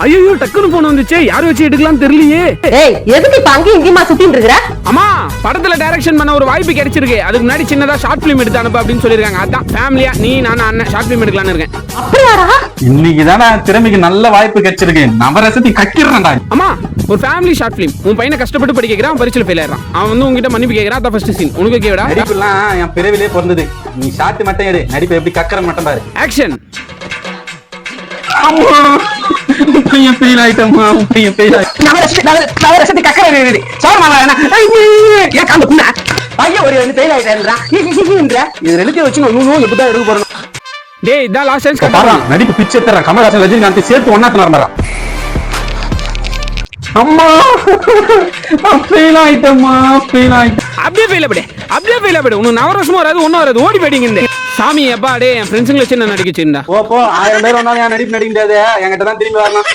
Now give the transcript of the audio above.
ஐயோ டக்குனு போன் வந்துச்சே, யார் வச்சு எடுக்கலாம் தெரியலையே. ஏய் எதுக்கு இப்ப அங்கேயும் இங்கேயுமா சுத்திட்டு இருக்கற? அம்மா படத்துல டைரக்ஷன் பண்ண ஒரு வாய்ப்பு கிடைச்சிருக்கு. அதுக்கு முன்னாடி சின்னதா ஷார்ட் பிலிம் எடுத்து அனுப்பு அப்படின்னு சொல்லிருக்காங்க. அதான் ஃபேமிலியா நீ நான் அண்ணன் ஷார்ட் பிலிம் எடுக்கலாம்னு இருக்கேன். அப்படியாடா? இன்னைக்கு தானே திறமைக்கு நல்ல வாய்ப்பு கிடைச்சிருக்கு. நவரசத்தி கக்கிடுறேன்டா. அம்மா ஒரு ஃபேமிலி ஷார்ட் பிலிம். உன் பையனை கஷ்டப்பட்டு படிக்க வைக்கிறான், பரீட்சையில ஃபெயில் ஆயிடுறான். அவன் வந்து உங்ககிட்ட மன்னிப்பு கேட்கறான். அதான் ஃபர்ஸ்ட் சீன். உனக்கு கேவடா? நடிப்புலாம் என் பிறவிலே பிறந்தது. நீ ஷார்ட் மட்டும் எடு, நடிப்பு எப்படி கக்கற மட்டும் பாரு. ஆக்ஷன். அம்மா பையன் ஃபெயில் ஆயிட்டம்மா, பையன் ஃபெயில் ஆயிட்ட. நவரசத்தி கக்கற சார் மாமா ஏன் காந்த புண்ணா பையன் ஒரு வந்து ஃபெயில் ஆயிட்டேன்றா. இது ரெண்டுத்தையும் வச்சு நான் எப்படிதான் எடுக்க போறேன். டேய் இதான் லாஸ்ட் டைம் பாரு நடிப்பு பிச்சை தரேன். கமல்ஹாசன் ரஜினிகாந்த் சேர்த்து ஒண்ணா தரமாரா. அம்மா ஃபெயில் ஆயிட்டம்மா, ஃபெயில் ஆயிட்ட. அப்படியே ஃபெயில் ஆயிடு. உனக்கு நவரசமும் வராது, ஒன்னும் வராது. ஓடி போயிட்டீங்க இந்த சாமி. எப்பா டே என் ஃப்ரெண்ட்ஸுங்களை வச்சு நான் நடிக்க வச்சிருந்தா. போ 1000 பேர் ஒன்னாலும் என் நடிப்பு நடிக்க முடியாது. என்கிட்ட தான் திரும்பி வரணும்.